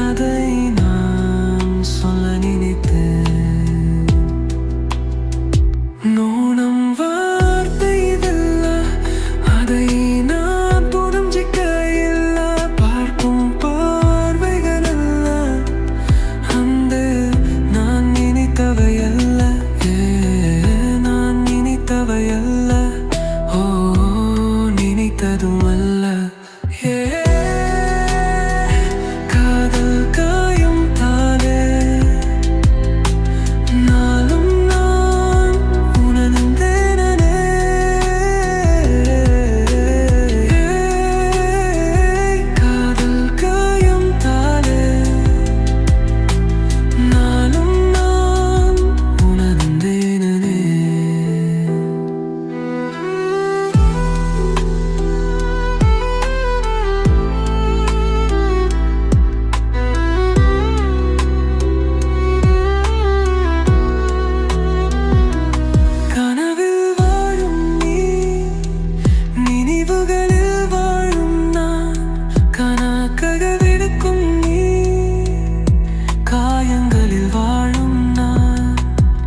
அதை நான் சொல்ல நினைத்தேன். நோனம் வார்த்தை இதல்ல, அதை நான் புரிஞ்சிக்க இல்ல. பார்க்கும் பார்வைகள் அல்ல, அந்த நான் நினைத்தவையல்ல. நான் நினைத்தவையல்ல, ஓ நினைத்ததும் அல்ல.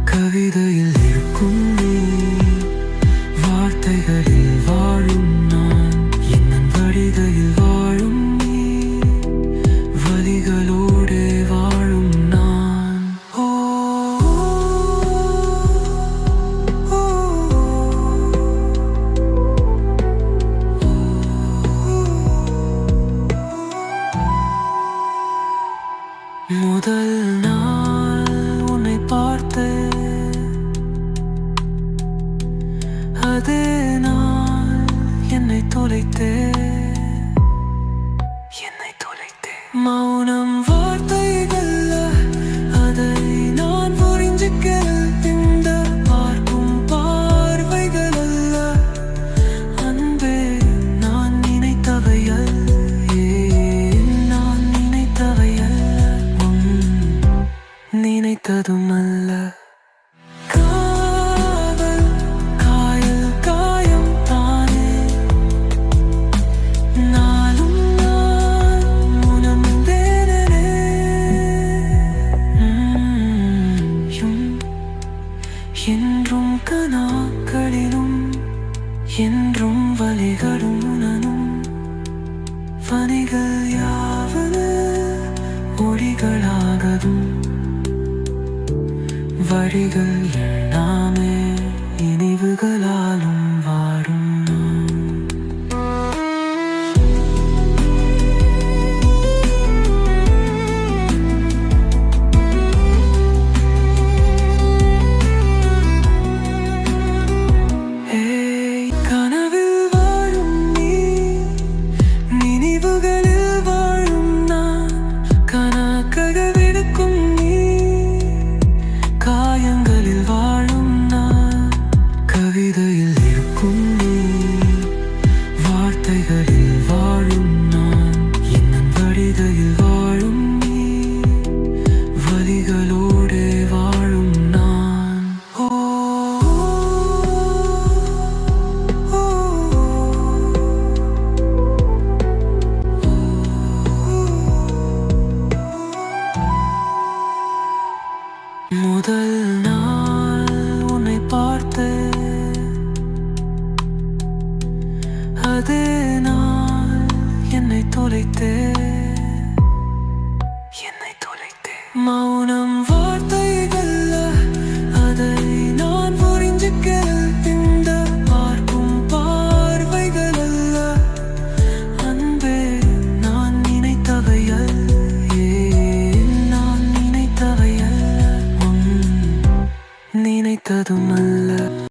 கவிதையில் இருக்கும் நீ, வார்த்தைகளில் வாழும் நான். என் வழிகையில் வாழும் நீ, வலிகளோடு வாழும் நான். ஓ முதல் நாள் உன்னை பார்த்தேன், அதே நாள் என்னை தொலைத்தேன். மௌனம் வார்த்தைகள், அதை நான் புரிஞ்சிக்க. இந்த பார்க்கும் பார்வைகள் அல்ல, அன்பே நான் நினைத்தவையல்ல. நான் நினைத்தவையல்ல, நினைத்ததும் அல்ல. என்றும் கனாக்களிலும் என்றும் வலிகளும் உணனும் பணிகள் யாவது ஒளிகளாகதும் வழிகள் நாமே இனிவுகளாலும் வாடும். கவிதையில் இருக்கும் நீ, வார்த்தைகளில் வாழும் நான். என் வழிகையில் வாழும் நீ, வலிகளோடு வாழும் நான். ஓ முதல் நாள் உன்னை பார்த்தேன், அதே நாள் என்னை தொலைத்தேன். மௌனம் வார்த்தைகள், அதை நான் புரிஞ்சிக்க. இந்த பார்க்கும் பார்வைகள் அல்ல, அன்பே நான் நினைத்தவையல்ல. நான் நினைத்தவையல்ல, நினைத்ததும் அல்ல.